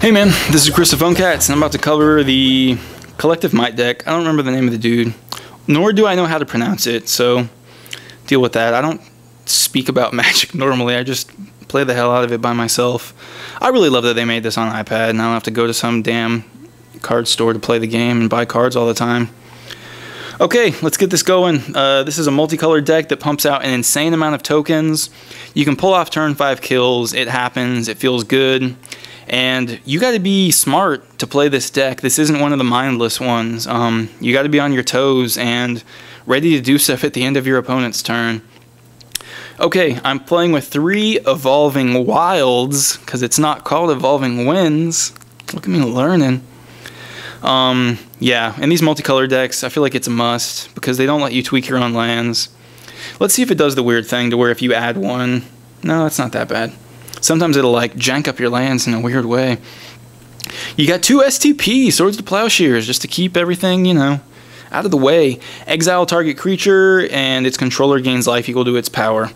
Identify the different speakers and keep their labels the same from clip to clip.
Speaker 1: Hey man, this is Chris of PhoneCats, and I'm about to cover the Collective Might deck. I don't remember the name of the dude, nor do I know how to pronounce it, so deal with that. I don't speak about Magic normally, I just play the hell out of it by myself. I really love that they made this on iPad, and I don't have to go to some damn card store to play the game and buy cards all the time. Okay, let's get this going. This is a multicolored deck that pumps out an insane amount of tokens. You can pull off turn 5 kills, it happens, it feels good. And you got to be smart to play this deck. This isn't one of the mindless ones. You got to be on your toes and ready to do stuff at the end of your opponent's turn. Okay, I'm playing with 3 Evolving Wilds, because it's not called Evolving Winds. Look at me learning. Yeah, in these multicolored decks, I feel like it's a must, because they don't let you tweak your own lands. Let's see if it does the weird thing to where if you add one... No, it's not that bad. Sometimes it'll like jank up your lands in a weird way. You got 2 STP, Swords to Plowshares, just to keep everything, you know, out of the way. Exile target creature, and its controller gains life equal to its power.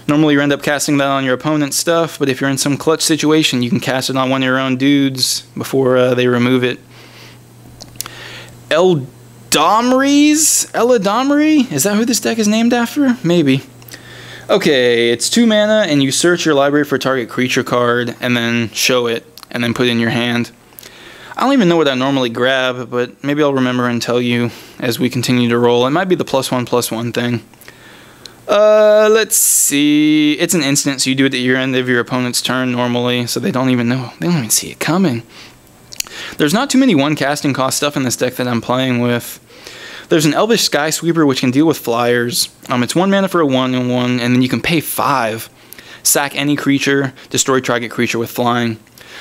Speaker 1: Normally you end up casting that on your opponent's stuff, but if you're in some clutch situation, you can cast it on one of your own dudes before they remove it. Eladamri? Is that who this deck is named after? Maybe. Okay, it's 2 mana, and you search your library for a target creature card, and then show it, and then put it in your hand. I don't even know what I normally grab, but maybe I'll remember and tell you as we continue to roll. It might be the +1/+1 thing. Let's see. It's an instant, so you do it at your end of your opponent's turn normally, so they don't even know. They don't even see it coming. There's not too many 1 casting cost stuff in this deck that I'm playing with. There's an Elvish Sky Sweeper which can deal with flyers. It's 1 mana for a 1/1, and then you can pay 5. Sack any creature, destroy target creature with flying.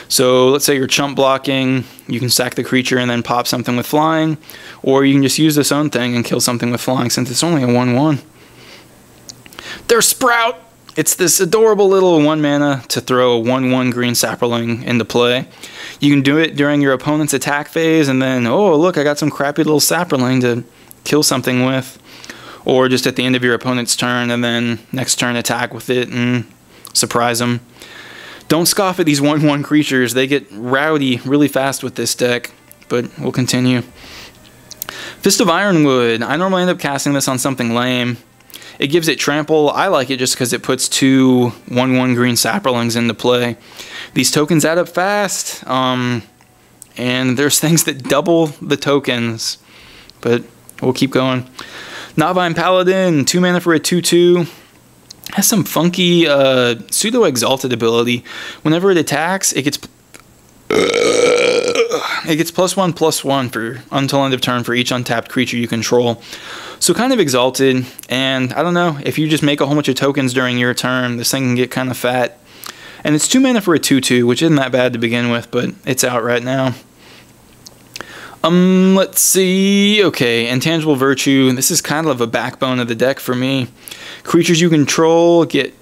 Speaker 1: So let's say you're chump blocking, you can sack the creature and then pop something with flying, or you can just use this own thing and kill something with flying since it's only a 1/1. There's Sprout! It's this adorable little 1 mana to throw a 1/1 green sapling into play. You can do it during your opponent's attack phase, and then, oh look, I got some crappy little sapling to kill something with. Or just at the end of your opponent's turn, and then next turn attack with it and surprise them. Don't scoff at these 1/1 creatures, they get rowdy really fast with this deck, but we'll continue. Fist of Ironwood, I normally end up casting this on something lame. It gives it trample. I like it just because it puts 2 1/1 green saplings into play. These tokens add up fast, and there's things that double the tokens, but we'll keep going. Navine Paladin, 2 mana for a 2/2. Has some funky pseudo-exalted ability. Whenever it attacks, it gets +1/+1 for until end of turn for each untapped creature you control. So kind of exalted, and I don't know, if you just make a whole bunch of tokens during your turn, this thing can get kind of fat. And it's 2 mana for a 2/2, which isn't that bad to begin with, but it's out right now. Let's see. Okay, Intangible Virtue. This is kind of a backbone of the deck for me. Creatures you control get...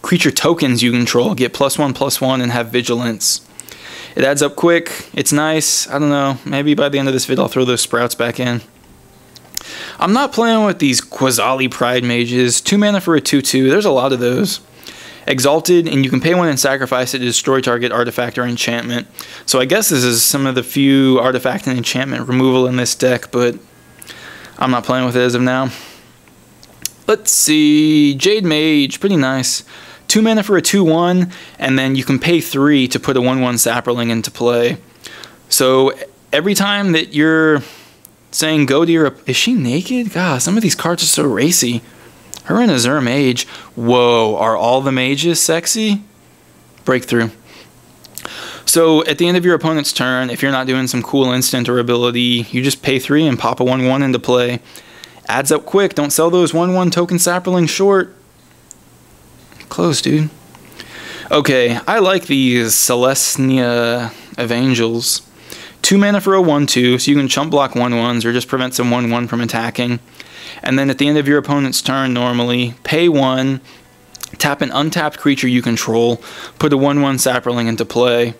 Speaker 1: Creature tokens you control get +1/+1 and have Vigilance. It adds up quick. It's nice. I don't know. Maybe by the end of this vid I'll throw those sprouts back in. I'm not playing with these Quasali Pride Mages. 2 mana for a 2/2. There's a lot of those. Exalted, and you can pay 1 and sacrifice it to destroy target artifact or enchantment. So I guess this is some of the few artifact and enchantment removal in this deck, but I'm not playing with it as of now. Let's see. Jade Mage, pretty nice. 2 mana for a 2/1, and then you can pay 3 to put a 1/1 sapling into play. So every time that you're saying go to your... Is she naked? God, some of these cards are so racy. Her and Azure Mage. Whoa, are all the mages sexy? Breakthrough. So at the end of your opponent's turn, if you're not doing some cool instant or ability, you just pay 3 and pop a 1/1 into play. Adds up quick. Don't sell those 1/1 token saplings short. Close, dude. Okay, I like these Selesnya Evangels. 2 mana for a 1/2, so you can chump block 1/1s or just prevent some 1/1 from attacking. And then at the end of your opponent's turn, normally, pay 1, tap an untapped creature you control, put a 1/1 sapling into play.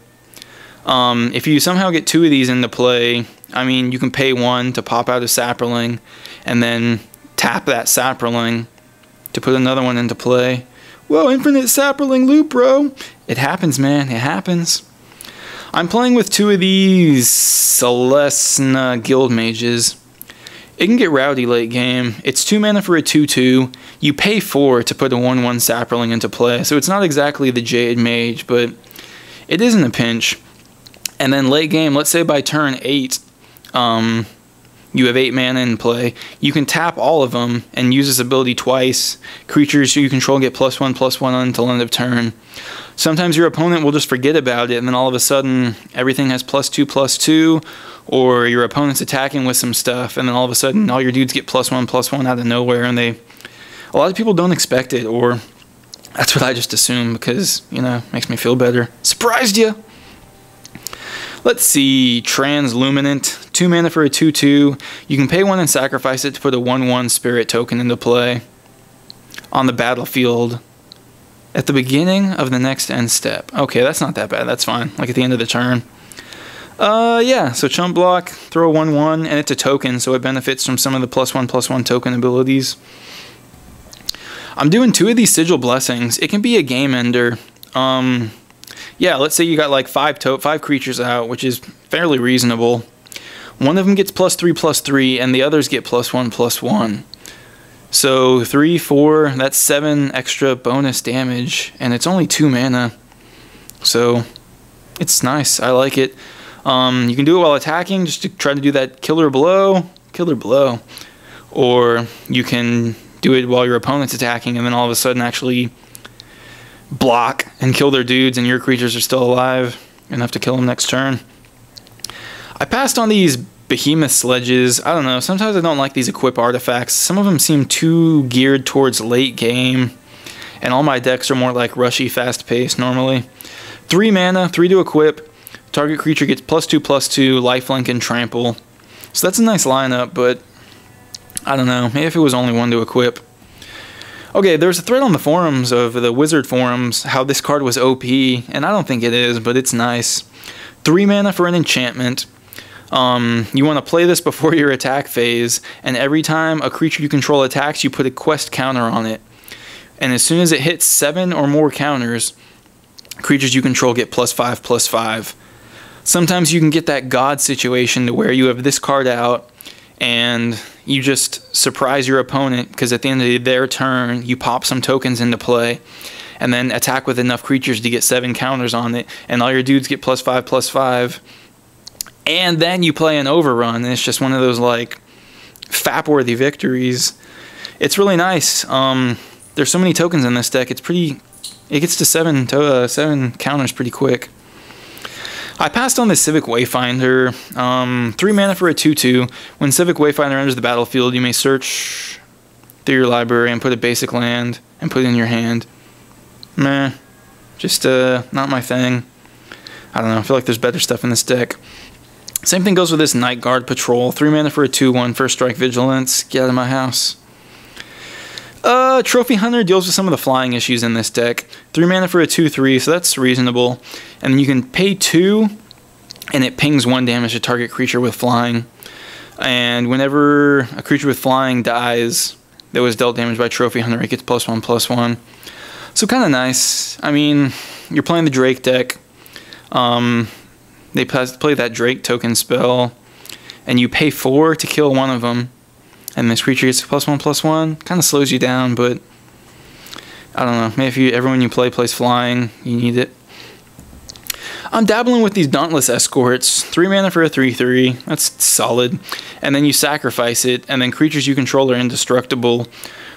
Speaker 1: If you somehow get 2 of these into play, I mean, you can pay 1 to pop out a sapling, and then tap that sapling to put another one into play. Whoa, infinite sapling loop, bro. It happens, man. It happens. I'm playing with 2 of these Selesnya guild mages. It can get rowdy late game. It's 2 mana for a 2/2. You pay 4 to put a 1/1 Sapperling into play, so it's not exactly the Jade Mage, but it is in a pinch. And then late game, let's say by turn 8, you have 8 mana in play. You can tap all of them and use this ability twice. Creatures you control get +1/+1 until end of turn. Sometimes your opponent will just forget about it, and then all of a sudden everything has +2/+2, or your opponent's attacking with some stuff, and then all of a sudden all your dudes get +1/+1 out of nowhere, and a lot of people don't expect it, or that's what I just assume because, you know, makes me feel better. Surprised you! Let's see, Transluminant, 2 mana for a 2/2. You can pay 1 and sacrifice it to put a 1/1 Spirit token into play on the battlefield at the beginning of the next end step. Okay, that's not that bad, that's fine, like at the end of the turn. Yeah, so chump block, throw a 1/1, and it's a token, so it benefits from some of the +1/+1 token abilities. I'm doing 2 of these Sigil Blessings. It can be a game ender. Yeah, let's say you got like 5 creatures out, which is fairly reasonable. One of them gets +3/+3, and the others get +1/+1. So 3, 4, that's 7 extra bonus damage, and it's only 2 mana. So it's nice. I like it. You can do it while attacking, just to try to do that killer blow. Or you can do it while your opponent's attacking, and then all of a sudden actually block and kill their dudes, and your creatures are still alive enough to kill them next turn. I passed on these behemoth sledges. I don't know, sometimes I don't like these equip artifacts. Some of them seem too geared towards late game, and all my decks are more like rushy, fast paced normally. 3 mana, 3 to equip. Target creature gets +2/+2, lifelink, and trample. So that's a nice lineup, but I don't know, maybe if it was only 1 to equip. Okay, there's a thread on the forums of the Wizard forums how this card was OP, and I don't think it is, but it's nice. 3 mana for an enchantment. You want to play this before your attack phase, and every time a creature you control attacks, you put a quest counter on it. And as soon as it hits 7 or more counters, creatures you control get +5/+5. Sometimes you can get that God situation to where you have this card out, and you just surprise your opponent because at the end of their turn, you pop some tokens into play, and then attack with enough creatures to get 7 counters on it, and all your dudes get +5/+5. And then you play an overrun, and it's just one of those like FAP-worthy victories. It's really nice. There's so many tokens in this deck. It gets to 7 counters pretty quick. I passed on the Civic Wayfinder. 3 mana for a 2/2. When Civic Wayfinder enters the battlefield, you may search through your library and put a basic land and put it in your hand. Meh. Just not my thing. I don't know. I feel like there's better stuff in this deck. Same thing goes with this Night Guard Patrol. 3 mana for a 2/1. First strike vigilance. Get out of my house. Trophy Hunter deals with some of the flying issues in this deck. 3 mana for a 2/3, so that's reasonable. And then you can pay 2, and it pings 1 damage to target creature with flying. And whenever a creature with flying dies that was dealt damage by Trophy Hunter, it gets +1/+1. So kind of nice. I mean, you're playing the Drake deck. They play that Drake token spell, and you pay 4 to kill one of them. And this creature gets +1/+1. Kind of slows you down, but I don't know. Maybe if everyone you play plays flying, you need it. I'm dabbling with these Dauntless Escorts. 3 mana for a 3/3. That's solid. And then you sacrifice it, and then creatures you control are indestructible.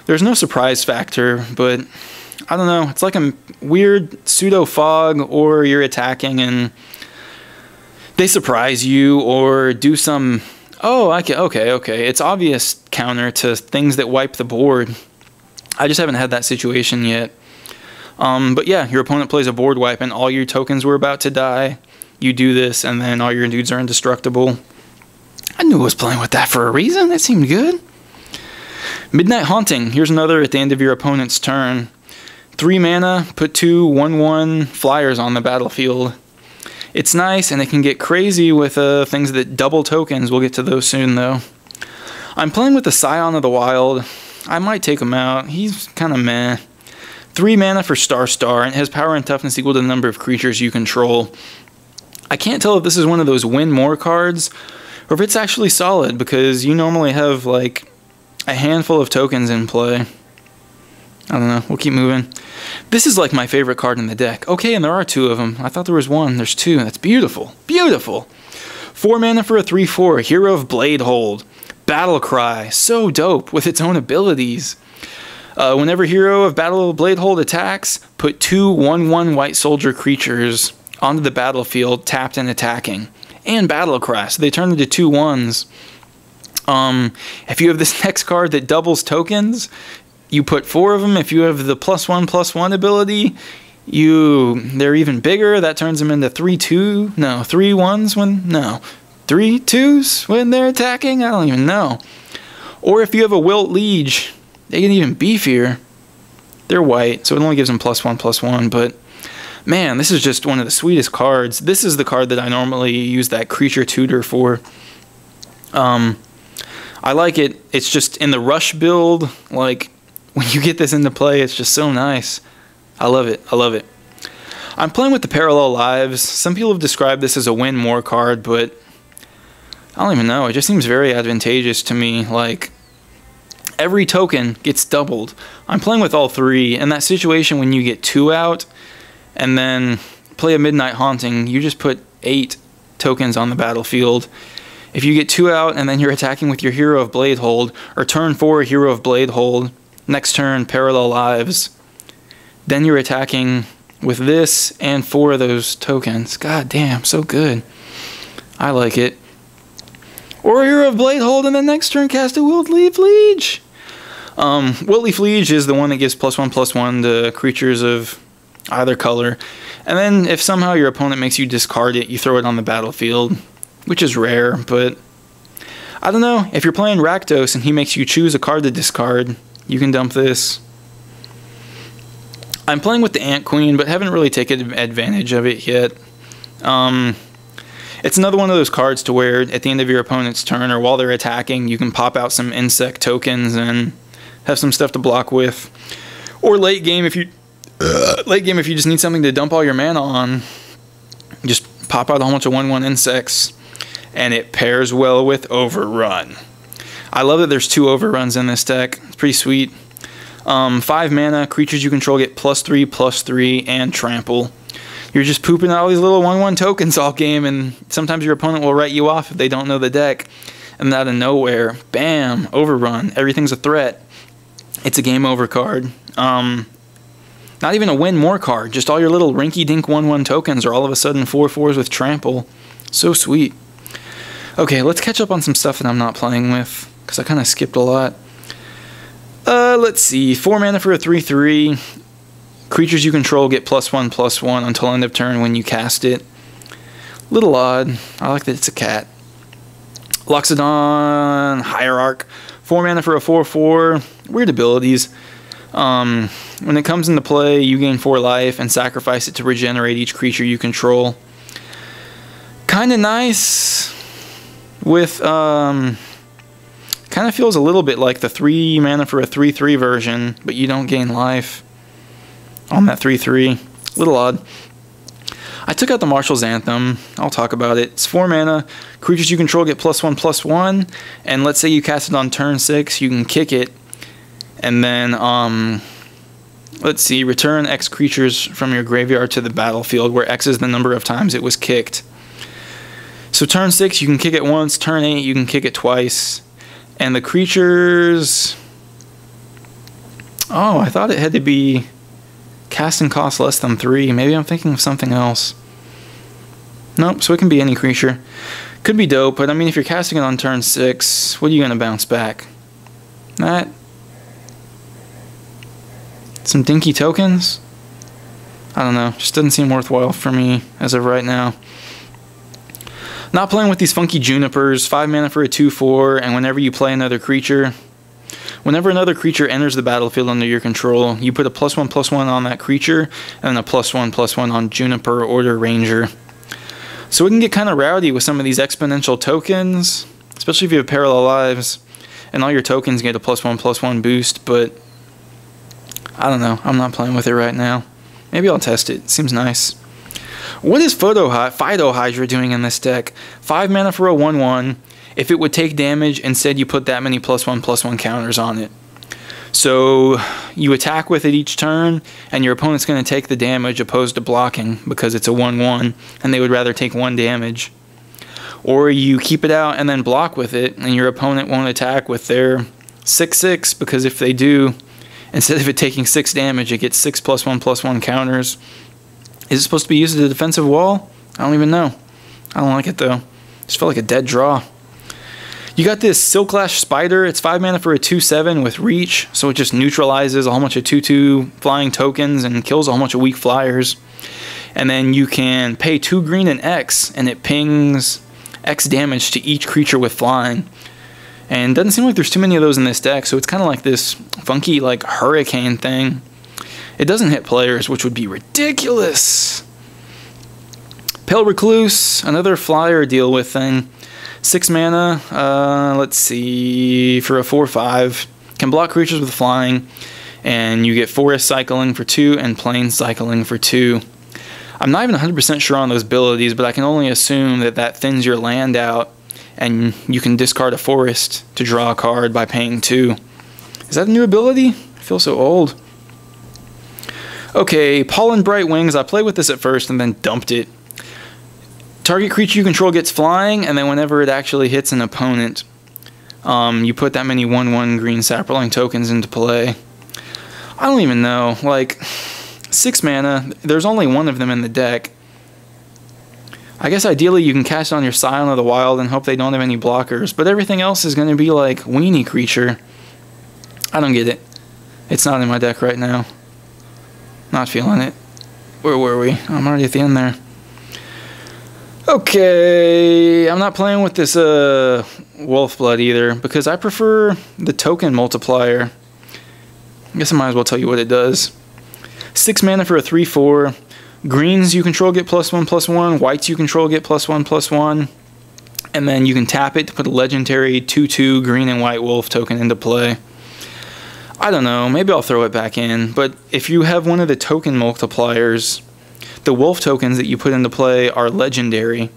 Speaker 1: There's no surprise factor, but I don't know. It's like a weird pseudo fog, or you're attacking and they surprise you or do some... Oh, okay. It's obvious counter to things that wipe the board. I just haven't had that situation yet. But yeah, your opponent plays a board wipe and all your tokens were about to die. You do this and then all your dudes are indestructible. I knew I was playing with that for a reason. That seemed good. Midnight Haunting. Here's another at the end of your opponent's turn. 3 mana, put 2 1/1 flyers on the battlefield. It's nice, and it can get crazy with things that double tokens. We'll get to those soon, though. I'm playing with the Scion of the Wild. I might take him out. He's kind of meh. 3 mana for Star, and it has power and toughness equal to the number of creatures you control. I can't tell if this is one of those win more cards or if it's actually solid, because you normally have like a handful of tokens in play. I don't know. We'll keep moving. This is like my favorite card in the deck. Okay, and there are 2 of them. I thought there was 1. There's 2. That's beautiful. Beautiful. 4 mana for a 3/4. Hero of Bladehold. Battle Cry. So dope with its own abilities. Whenever Hero of Battle Bladehold attacks, put 2 1/1 white soldier creatures onto the battlefield, tapped and attacking. And Battle Cry, so they turn into 2/1s. If you have this next card that doubles tokens, you put 4 of them. If you have the +1/+1 ability, they're even bigger. That turns them into 3 1s when 3 2s when they're attacking. I don't even know. Or if you have a Wilt Liege, they get even beefier. They're white, so it only gives them +1/+1. But man, this is just one of the sweetest cards. This is the card that I normally use that creature tutor for. I like it. It's just in the rush build, like when you get this into play, it's just so nice. I love it. I love it. I'm playing with the Parallel Lives. Some people have described this as a win more card, but I don't even know. It just seems very advantageous to me. Like, every token gets doubled. I'm playing with all 3. In that situation when you get 2 out and then play a Midnight Haunting, you just put 8 tokens on the battlefield. If you get 2 out and then you're attacking with your Hero of Bladehold, or turn 4 Hero of Bladehold, next turn Parallel Lives, then you're attacking with this and 4 of those tokens. God damn, so good. I like it. Or Hero of Bladehold and then next turn cast a Wiltleaf Liege. Wiltleaf Liege is the one that gives +1/+1 to creatures of either color. And then if somehow your opponent makes you discard it, you throw it on the battlefield, which is rare, but I don't know. If you're playing Rakdos and he makes you choose a card to discard, you can dump this. I'm playing with the Ant Queen, but haven't really taken advantage of it yet. It's another one of those cards to where at the end of your opponent's turn or while they're attacking, you can pop out some insect tokens and have some stuff to block with. Or late game if you just need something to dump all your mana on, just pop out a whole bunch of 1/1 insects, and it pairs well with Overrun. I love that there's 2 Overruns in this deck. It's pretty sweet. 5 mana, creatures you control get +3/+3 and trample. You're just pooping out all these little 1/1 tokens all game, and sometimes your opponent will write you off if they don't know the deck. And out of nowhere, bam, Overrun. Everything's a threat. It's a game over card. Not even a win more card. Just all your little rinky-dink 1/1 tokens are all of a sudden 4/4s with trample. So sweet. Okay, let's catch up on some stuff that I'm not playing with, because I kind of skipped a lot. Let's see. 4 mana for a 3/3. Creatures you control get +1/+1 until end of turn when you cast it. Little odd. I like that it's a cat. Loxodon Hierarch. 4 mana for a 4/4. Weird abilities. When it comes into play, you gain 4 life and sacrifice it to regenerate each creature you control. Kind of nice. With kind of feels a little bit like the 3 mana for a 3/3 version, but you don't gain life on that 3/3. Little odd. I took out the Marshal's Anthem. I'll talk about it. It's 4 mana. Creatures you control get +1/+1, and let's say you cast it on turn 6, you can kick it, and then let's see, return X creatures from your graveyard to the battlefield, where X is the number of times it was kicked. So turn 6 you can kick it once, turn 8 you can kick it twice. And the creatures... Oh, I thought it had to be casting cost less than 3. Maybe I'm thinking of something else. Nope, so it can be any creature. Could be dope, but I mean if you're casting it on turn 6, what are you going to bounce back? That? Some dinky tokens? I don't know, just doesn't seem worthwhile for me as of right now. Not playing with these funky Junipers. 5 mana for a 2/4, and whenever you play another creature, whenever another creature enters the battlefield under your control, you put a +1/+1 on that creature, and a +1/+1 on Juniper Order Ranger. So it can get kind of rowdy with some of these exponential tokens, especially if you have Parallel Lives, and all your tokens get a +1/+1 boost, but I don't know, I'm not playing with it right now. Maybe I'll test it, seems nice. What is Fido Hydra doing in this deck? 5 mana for a 1/1. If it would take damage, instead you put that many +1/+1 counters on it. So you attack with it each turn, and your opponent's going to take the damage opposed to blocking because it's a 1/1, and they would rather take 1 damage. Or you keep it out and then block with it, and your opponent won't attack with their 6/6, because if they do, instead of it taking 6 damage, it gets 6 +1/+1 counters. Is it supposed to be used as a defensive wall? I don't even know. I don't like it though. Just felt like a dead draw. You got this Silklash Spider. It's 5 mana for a 2/7 with reach, so it just neutralizes a whole bunch of 2/2 flying tokens and kills a whole bunch of weak flyers. And then you can pay 2 green and X, and it pings X damage to each creature with flying. And it doesn't seem like there's too many of those in this deck, so it's kind of like this funky like hurricane thing. It doesn't hit players, which would be ridiculous. Pale Recluse, another flyer deal with thing. 6 mana, let's see, for a 4/5. Can block creatures with flying, and you get forest cycling for 2 and plain cycling for 2. I'm not even 100% sure on those abilities, but I can only assume that that thins your land out, and you can discard a forest to draw a card by paying 2. Is that a new ability? I feel so old. Okay, Pollen Bright Wings. I played with this at first and then dumped it. Target creature you control gets flying, and then whenever it actually hits an opponent, you put that many 1/1 green sapperling tokens into play. I don't even know. Like, 6 mana, there's only 1 of them in the deck. I guess ideally you can cast it on your Scion of the Wild and hope they don't have any blockers, but everything else is going to be like weenie creature. I don't get it. It's not in my deck right now. Not feeling it. Where were we? I'm already at the end there. Okay, I'm not playing with this Wolf Blood either, because I prefer the token multiplier. I guess I might as well tell you what it does. 6 mana for a 3/4. Greens you control get +1/+1. Whites you control get +1/+1. And then you can tap it to put a legendary 2/2 green and white wolf token into play. I don't know, maybe I'll throw it back in, but if you have one of the token multipliers, the wolf tokens that you put into play are legendary.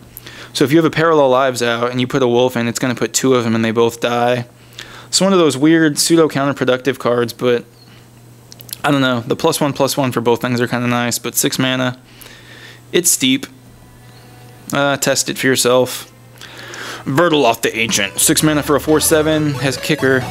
Speaker 1: So if you have a Parallel Lives out and you put a wolf in, it's going to put 2 of them and they both die. It's one of those weird pseudo counterproductive cards, but I don't know. The +1/+1 for both things are kind of nice, but 6 mana, it's steep. Test it for yourself. Vertaloth the Ancient. 6 mana for a 4/7, has kicker.